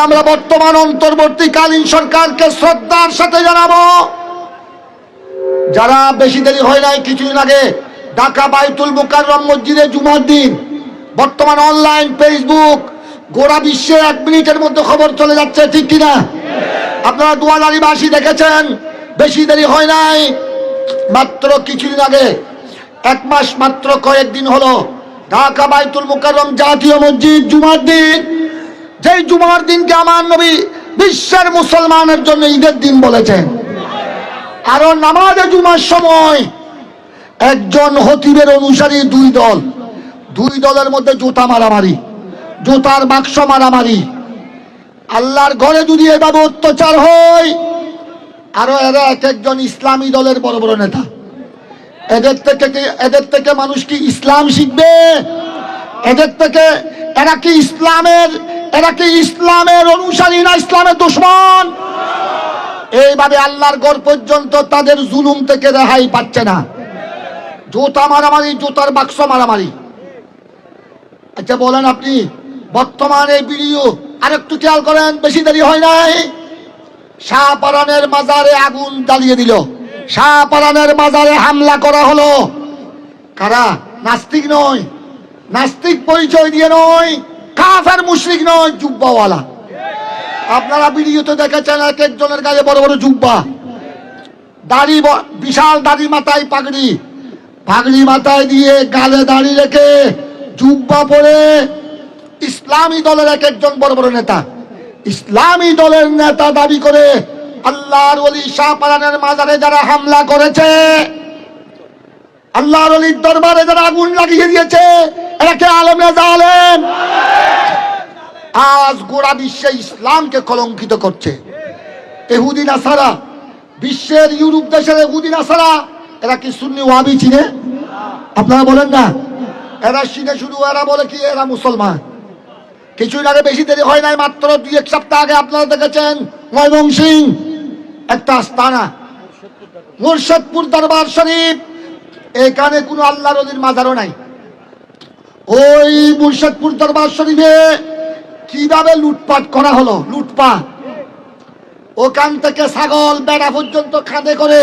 আমরা বর্তমান অন্তর্বর্তীকালীন সরকারকে শ্রদ্ধার সাথে জানাবো, যারা বেশি দেরি হয় নাই, কিছুদিন আগে ঢাকা বাইতুল মুকাররম মসজিদে জুমার দিন, বর্তমান অনলাইন ফেসবুক গোটা বিশ্বে 1 মিনিটের মধ্যে খবর চলে যাচ্ছে, ঠিক কিনা? আপনারা দুয়ারারিবাসী দেখেছেন, বেশি দেরি হয় নাই, মাত্র কিছুদিন আগে, 1 মাস মাত্র কয়েকদিন হলো ঢাকা বাইতুল মুকাররম জাতীয় মসজিদ জুমার দিন, যেই জুমার দিনকে আমার নবী বিশ্বের মুসলমানের জন্য ঈদের দিন বলেছেন। আরো নামাজে জুমার সময় একজন খতিবের অনুসারী দুই দলের মধ্যে জুতা মারামারি, জুতার বাক্স মারামারি। আল্লাহর ঘরে যদি এভাবে অত্যাচার হয়, আরো এরা এক একজন ইসলামী দলের বড় বড় নেতা, এদের থেকে মানুষ কি ইসলাম শিখবে? এরা কি ইসলামের অনুসারী না ইসলামের দুশমন? এইভাবে আল্লাহর ঘর পর্যন্ত তাদের জুলুম থেকে রেহাই পাচ্ছে না। জুতা মারামারি, জুতার বাক্স মারামারি। আচ্ছা বলেন আপনি, বর্তমানে ভিডিও আরেকটু খেয়াল করেন, বেশি দেরি হয় নাই, শাহপরানের মাজারে আগুন জ্বালিয়ে দিল, শাহপরানের মাজারে হামলা করা হলো। কারা? নাস্তিক নয়, নাস্তিক পরিচয় দিয়ে নয়, কাফের মুশরিক নয়, জুব্বাওয়ালা। আপনারা ভিডিওতে দেখেছেন এক একজনের গায়ে বড় বড় জুব্বা, দাড়ি, বিশাল দাড়ি, মাথায় পাগড়ি মাথায় দিয়ে, গালে দাড়ি রেখে, জুব্বা পরে ইসলামী দলের এক একজন বড় বড় নেতা, ইসলামী দলের নেতা দাবি করে আল্লাহর ওলি শাহপরানের মাজারে যারা হামলা করেছে, আল্লাহর ওলির দরবারে যারা আগুন লাগিয়ে দিয়েছে, এরা কে আলেম না জালেম? আজ গোটা বিশ্বে ইসলামকে কলঙ্কিত করছে। ইহুদি নাসারা, বিশ্বের ইউরোপ দেশের ইহুদি নাসারা, এরা কি সুন্নি ওয়াহাবি চিনে? আপনারা বলেন না, এরা চিনে শুধু, এরা বলে কি এরা মুসলমান। কিছুদিন আগে, বেশি দেরি হয় নাই, মাত্র 2-1 সপ্তাহ আগে আপনারা দেখেছেন ময়মনসিংহ একটা আস্তানা, মুর্শিদপুর দরবার শরীফ, এখানে কোনো আল্লাহর ওলির মাজারও নাই। ওই মুর্শিদপুর দরবার শরীফে কিভাবে লুটপাট করা হলো, লুটপাট! ওখান থেকে ছাগল বেড়া পর্যন্ত খাদে করে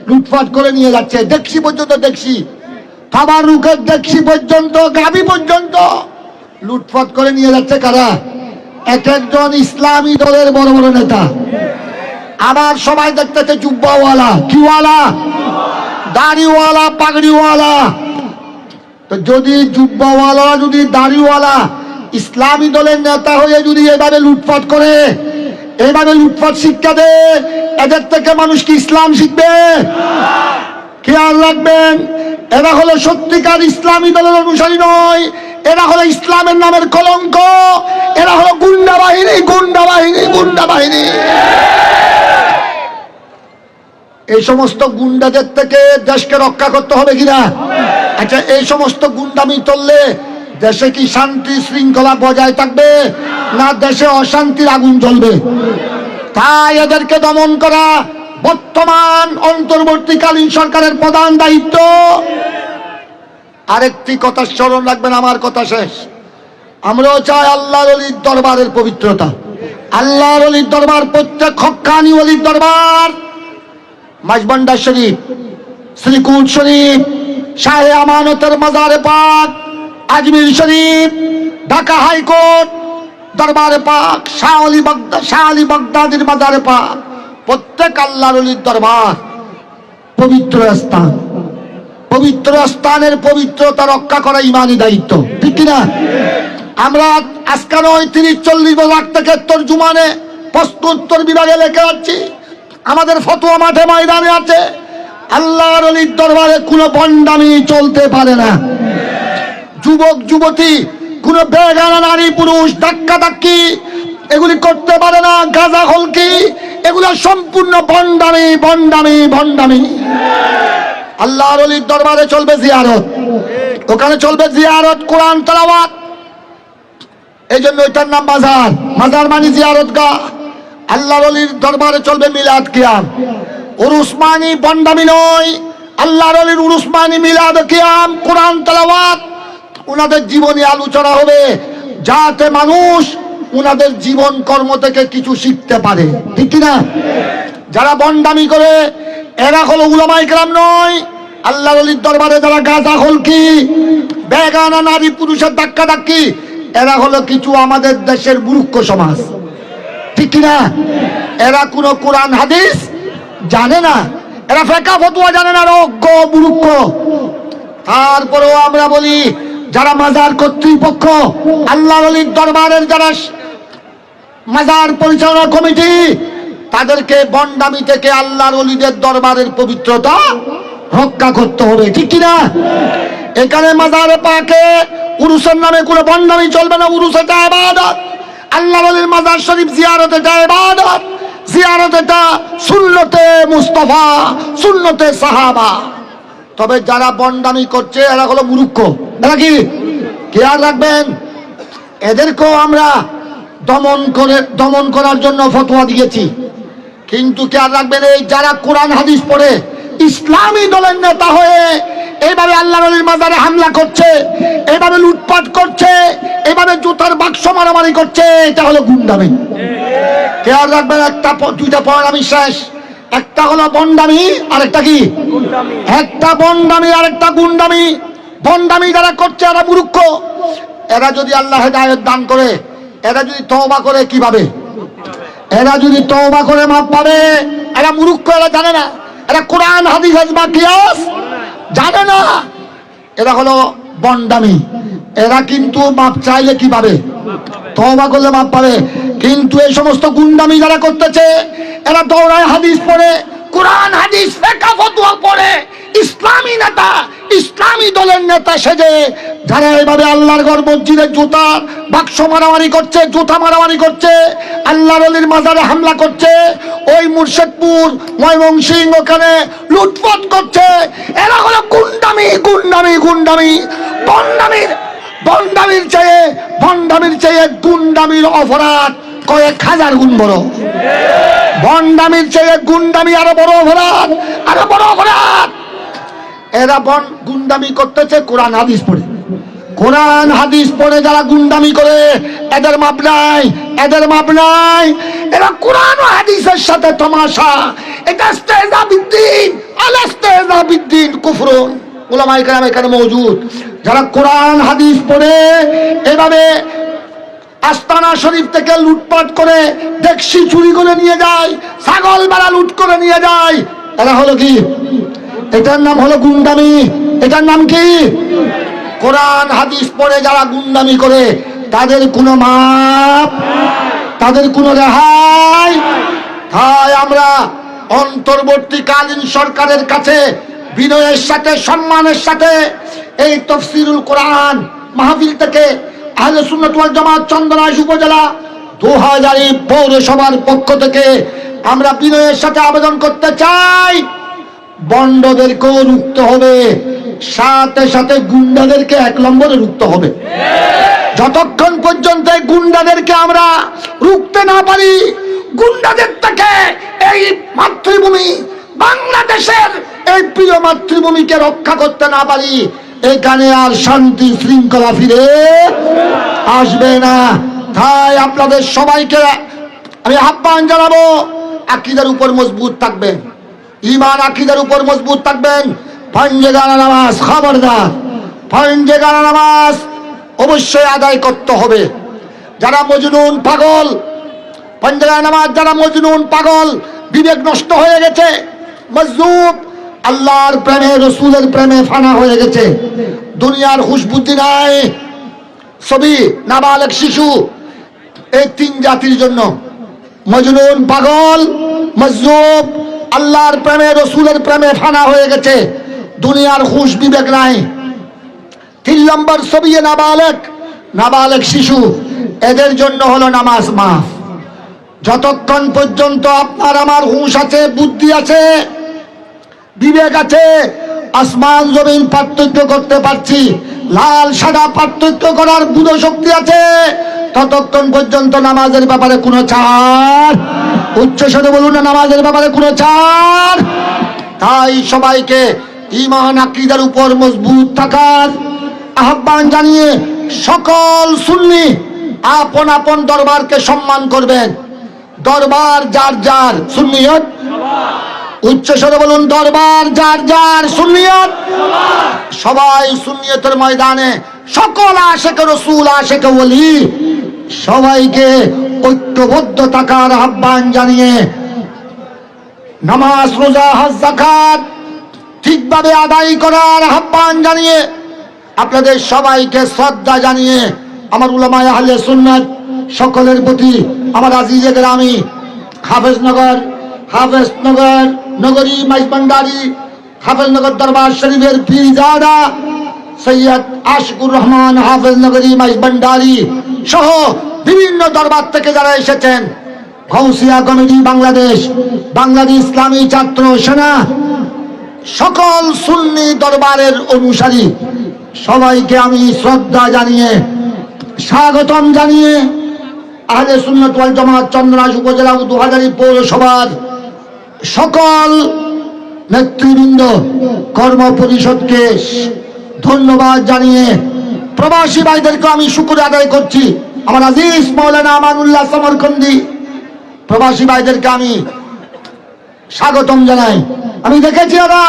লুটপাট করে নিয়ে যাচ্ছে, ডেকসি পর্যন্ত, ডেকসি, খাবার রুখের ডেকসি পর্যন্ত, গাবি পর্যন্ত লুটপাট করে নিয়ে যাচ্ছে। কারা? এক একজন ইসলামী দলের বড় বড় নেতা। আবার সবাই দেখতেছে জুব্বাওয়ালা, কিওয়ালা, দাড়িওয়ালা, পাগড়িওয়ালা। তো যদি জুব্বাওয়ালা, যদি দাড়িওয়ালা ইসলামী দলের নেতা হয়ে যদি এভাবে লুটপাট করে, এইভাবে লুটপাট শিক্ষা দেয়, এদের থেকে মানুষ কি ইসলাম শিখবে? খেয়াল রাখবেন, এরা হলো সত্যিকার ইসলামী দলের অনুসারী নয়, এরা হলো ইসলামের নামের কলঙ্ক, এরা হলো গুন্ডা বাহিনী, গুন্ডা বাহিনী, গুন্ডা বাহিনী। এই সমস্ত গুন্ডাদের থেকে দেশকে রক্ষা করতে হবে কিনা? আচ্ছা, এই সমস্ত গুন্ডামি চললে দেশে কি শান্তি শৃঙ্খলা বজায় থাকবে, না দেশে অশান্তির আগুন জ্বলবে? তাই এদেরকে দমন করা বর্তমান অন্তর্বর্তীকালীন সরকারের প্রধান দায়িত্ব। আরেকটি কথা স্মরণ রাখবেন, আমার কথা শেষ। আমরাও চাই আল্লাহর ওলির দরবারের পবিত্রতা, আল্লাহর ওলির দরবার, প্রত্যেক হক্কানি ওলির দরবার, মাঝবান্ডার শরীফ, শ্রীকুট শরীফ, শাহে আমানতের মাজারে পাক, আজমির শরীফ, ঢাকা হাইকোর্ট দরবারে পাক, শাহ আলী বাগদাদির মাজারে পাক, প্রত্যেক আল্লাহর ওলির দরবার পবিত্র স্থান। পবিত্র স্থানের পবিত্রতা রক্ষা করা ইমানি দায়িত্ব, ঠিক কিনা? আমরা আজকে নয়, 30-40 লাখ থেকে তর্জুমানে প্রশ্নোত্তর বিভাগে লেখা যাচ্ছি, আমাদের ফতোয়া মাঠে ময়দানে আছে। আল্লাহর ওলির দরবারে কোনো বন্ডামি চলতে পারে না। যুবক যুবতী, কোনো বেগানা নারী পুরুষ ধাক্কাধাক্কি এগুলি করতে পারে না। গাঁজা হলকি, এগুলো সম্পূর্ণ ভণ্ডামি, ভণ্ডামি, ভণ্ডামি। আল্লাহর ওলির দরবারে চলবে জিয়ারত, ওখানে চলবে জিয়ারত, কোরআন তেলাওয়াত। এই জন্য ওইটার নাম মাজার, মাজার মানে জিয়ারত গা। আল্লাহর ওলির দরবারে চলবে মিলাদ কিয়াম, উরুস মানি ভণ্ডামি নয়। আল্লাহর ওলির উরুস মানি মিলাদ কিয়াম, কোরআন তেলাওয়াত। ওনাদের জীবনী আলোচনা হবে, যাতে মানুষ উনাদের জীবন কর্ম থেকে কিছু শিখতে পারে, ঠিক কিনা? যারা বন্ডামি করে এরা হলো উলামায়ে কেরাম নয়। আল্লাহর ওলির দরবারে যারা গাঁজা খলকি, বেগানা নারী পুরুষের ধাক্কা ধাক্কি, এরা হলো কিছু আমাদের দেশের মূর্খ সমাজ, ঠিক কিনা? এরা কোনো কোরআন হাদিস জানে না, এরা ফেকা ফতোয়া জানে না, অজ্ঞ মূর্খ। তারপরেও আমরা বলি যারা মাজার কর্তৃপক্ষ, আল্লাহর ওলির দরবারের যারা মাজার পরিচালনা কমিটি, তাদেরকে বন্ডামি থেকে আল্লাহর ওলিদের দরবারের পবিত্রতা রক্ষা করতে হবে, ঠিক কিনা? এখানে মাজারে পাকে উরুসের নামে কোনো বন্ডামি চলবে না। উরুস এটা ইবাদত, আল্লাহর ওলির মাজার শরীফ জিয়ারত এটা ইবাদত, জিয়ারত এটা সুন্নতে মুস্তাফা, সুন্নতে সাহাবা। তবে যারা বন্ডামি করছে এরা হলো মূর্খ। এরা কি খেয়াল রাখবেন, এদেরকেও আমরা দমন করার জন্য ফতোয়া দিয়েছি। কিন্তু খেয়াল রাখবেন, এই যারা কোরআন হাদিস পড়ে ইসলামী দলের নেতা হয়ে এইভাবে আল্লাহর ওলির মাজারে হামলা করছে, এইভাবে লুটপাট করছে, এইভাবে জুতার বাক্স মারামারি করছে, এটা হলো গুন্ডামি। খেয়াল রাখবেন, দুইটা পয়েন্ট আমি শেষ। একটা হলো বন্ডামি, আরেকটা কি? একটা বন্ডামি আর একটা গুন্ডামি। বন্ডামি যারা করছে এরা মূর্খ। এরা যদি আল্লাহ হেদায়েত দান করে, এরা যদি তওবা করে, কিভাবে? এরা যদি তওবা করে মাপ পাবে। এরা মূর্খ, এরা জানে না, এরা কোরআন হাদিস বা কিয়াস জানে না, এরা হলো বন্ডামি। এরা কিন্তু মাপ চাইলে কি পাবে? তওবা করলে মাপ পাবে। কিন্তু এই সমস্ত গুন্ডামি যারা করতেছে, এরা দৌড়ায় হাদিস পড়ে, কোরআন হাদিস ফিকহ ফতোয়া পড়ে, ইসলামী নেতা, ইসলামী দলের নেতা সেজে যারা এইভাবে আল্লাহর ঘর মসজিদের জুতা বাক্স মারামারি করছে, জুতা মারামারি করছে, আল্লাহর ওলির মাজারে হামলা করছে, ওই মুর্শিদপুর ময়মনসিংহ ওখানে লুটপাট করছে, এরা হলো গুন্ডামি, গুন্ডামি, গুন্ডামি। বন্ডামির চেয়ে গুন্ডামির অপরাধ কয়েক হাজার গুণ বড়। বন্ডামির চেয়ে গুন্ডামি আরো বড় অপরাধ, আরো বড় অপরাধ। এরা গুন্ডামি করতেছে কোরআন হাদিস পড়ে। কোরআন হাদিস পড়ে যারা গুন্ডামি করে, এদের মাপ নাই, এদের মাপ নাই। এরা কোরআন ও হাদিসের সাথে তামাশা। এটা ইস্তেহজা বিদ্দিন, আল ইস্তেহজা বিদ্দিন কুফরুন। উলামায়ে কেরাম এখানে মওজুদ, যারা কোরআন হাদিস পড়ে এভাবে আস্তানা শরীফ থেকে লুটপাট করে দেখছি চুরি করে নিয়ে যায়, ছাগল বাড়া লুট করে নিয়ে যায়, এরা হলো কি? এটার নাম হলো গুন্ডামি। এটার নাম কি? কোরআন হাদিস পড়ে যারা গুন্ডামি করে, তাদের কোনো মাপ, তাদের কোনো রেহাই। তাই আমরা অন্তর্বর্তীকালীন সরকারের কাছে বিনয়ের সাথে, সম্মানের সাথে এই তাফসীরুল কোরআন মাহফিল থেকে আহলে সুন্নাত ওয়াল জামাত চন্দনাইশ উপজেলা 2000 পৌরসভার পক্ষ থেকে আমরা বিনয়ের সাথে আবেদন করতে চাই, বন্ডদেরকেও রুখতে হবে, সাথে সাথে গুন্ডাদেরকে 1 নম্বরে রুখতে হবে। যতক্ষণ পর্যন্ত এই গুন্ডাদেরকে আমরা রুখতে না পারি, গুন্ডাদের থেকে এই মাতৃভূমি বাংলাদেশের এই প্রিয় মাতৃভূমিকে রক্ষা করতে না পারি, এখানে আর শান্তি শৃঙ্খলা ফিরে আসবে না। তাই আপনাদের সবাইকে আমি আহ্বান জানাবো, আকীদার উপর মজবুত থাকবেন, ঈমান আকীদার উপর মজবুত থাকবেন। পাঞ্জেগানা নামাজ, খবরদার, পাঞ্জেগানা নামাজ অবশ্যই আদায় করতে হবে। যারা মজনুন পাগল, পাঞ্জেগানা নামাজ যারা মজনুন পাগল, বিবেক নষ্ট হয়ে গেছে, মজজুব, আল্লাহর প্রেমে রসুলের প্রেমে ফানা হয়ে গেছে, দুনিয়ার হুশ বুদ্ধি নাই, সবই নাবালেগ শিশু, এই 3 জাতির জন্য মজনুন পাগল, মজজুব, আল্লাহর প্রেমে রসুলের প্রেমে ফানা হয়ে গেছে, দুনিয়ার হুশ বিবেক নাই। 3 নম্বর সবই নাবালেগ শিশু, এদের জন্য হলো নামাজ মাফ। যতক্ষণ পর্যন্ত আপনার আমার হুশ আছে, বুদ্ধি আছে, বিবেক আছে, আসমান জমিন পার্থক্য করতে পারছি, লাল সাদা পার্থক্য করার বুধ শক্তি আছে, ততক্ষণ পর্যন্ত নামাজের ব্যাপারে কোনো ছাড়, উচ্চস্বরে বলুন না, নামাজের ব্যাপারে কোনো ছাড়। তাই সবাইকে ঈমান আকীদার উপর মজবুত থাকার আহ্বান জানিয়ে সকল সুন্নি আপন আপন দরবারকে সম্মান করবেন। দরবার যার যার, সুন্নিয়ত উচ্চ স্বরে বলুন, দরবার যার যার, সুন্নিয়ত সবাই সুন্নিয়তের ময়দানে সকল আশিকে রাসূল আশিকে ওলি সবাইকে ঐক্যবদ্ধ থাকার আহ্বান জানিয়ে নামাজ রোজা হজ যাকাত ঠিকভাবে আদায় করার আহ্বান জানিয়ে আপনাদের সবাইকে শ্রদ্ধা জানিয়ে আমার উলামায়ে আহলে সুন্নাত সকলের প্রতি আমার আজিজে গ্রামী হাফেজনগর নগরী মাইজভান্ডারী হাফেজনগর দরবার শরীফের পীরজাদা সৈয়দ আশিকুর রহমান হাফেজনগরী মাইজভান্ডারী সহ বিভিন্ন দরবার থেকে যারা এসেছেন, গৌসিয়া কমিটি বাংলাদেশ, বাংলাদেশ ইসলামী ছাত্র সেনা, সকল সুন্নি দরবারের অনুসারী সবাইকে আমি শ্রদ্ধা জানিয়ে স্বাগতম জানিয়ে আহলে সুন্নাত ওয়াল জামাত চন্দ্রনাশ উপজেলা দুহাজারী পৌরসভার সকল নেতৃবৃন্দ কর্ম পরিষদকে ধন্যবাদ জানিয়ে প্রবাসী ভাইদেরকে আমি শুকরিয়া আদায় করছি। আমার আজিজ মাওলানা আমানুল্লাহ সমরকন্দি প্রবাসী ভাইদেরকে আমি স্বাগতম জানাই। আমি দেখেছি ওরা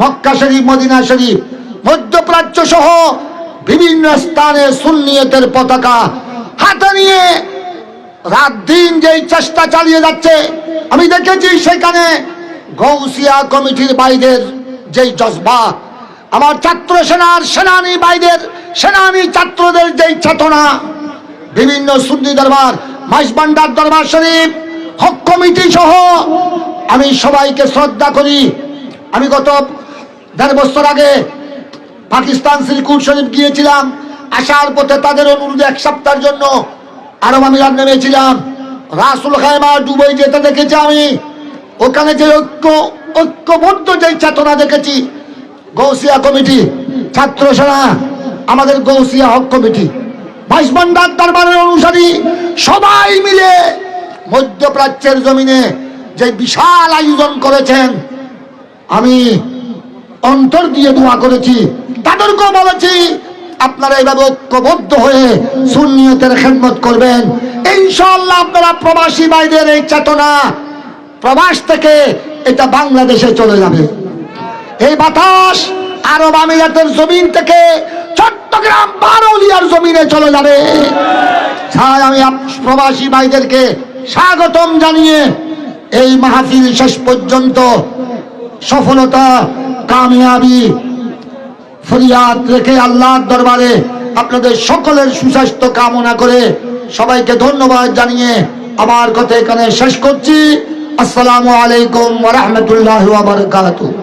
মক্কা শরীফ, মদিনা শরীফ, মধ্যপ্রাচ্য সহ বিভিন্ন স্থানে সুন্নিয়তের পতাকা হাতে নিয়ে রাত দিন যেই চেষ্টা চালিয়ে যাচ্ছে আমি দেখেছি। সেখানে গৌসিয়া কমিটির ভাইদের যেই জজবা, আমার ছাত্র সেনার সেনানী ভাইদের, সেনানী ছাত্রদের যেই চেতনা, বিভিন্ন সুন্নি দরবার, মাইজভান্ডার দরবার শরীফ, হক কমিটি সহ আমি সবাইকে শ্রদ্ধা করি। আমি গত ১.৫ বছর আগে পাকিস্তান সিরকুট শরীফ গিয়েছিলাম। আসার পথে তাদের অনুরোধে 1 সপ্তাহের জন্য আরব আমিরাত নেমেছিলাম। রাসুল খায়মা দুবাই যেতে দেখেছি আমি। ওখানে যে ঐক্যবদ্ধ যে চেতনা দেখেছি, গৌসিয়া কমিটি, ছাত্র সেনা, আমাদের গৌসিয়া হক কমিটি, মাইজভান্ডার দরবারের অনুসারী সবাই মিলে মধ্যপ্রাচ্যের জমিনে যে বিশাল আয়োজন করেছেন, আমি অন্তর দিয়ে দোয়া করেছি। তাদেরকেও বলেছি আপনারা এইভাবে ঐক্যবদ্ধ হয়ে সুন্নিয়তের খেদমত করবেন। ইনশাআল্লাহ আপনারা প্রবাসী ভাইদের এই চেতনা প্রবাস থেকে এটা বাংলাদেশে চলে যাবে। এই বাতাস আরব আমিরাতের জমিন থেকে চট্টগ্রাম বারৌলিয়ার জমিনে চলে যাবে। তাই আমি প্রবাসী ভাইদেরকে স্বাগতম জানিয়ে এই মাহফিল শেষ পর্যন্ত সফলতা কামিয়াবি ফরিয়াদ রেখে আল্লাহর দরবারে আপনাদের সকলের সুস্বাস্থ্য কামনা করে সবাইকে ধন্যবাদ জানিয়ে আমার কথা এখানে শেষ করছি। আসসালামু আলাইকুম ওয়া রাহমাতুল্লাহি ওয়া বারাকাতুহু।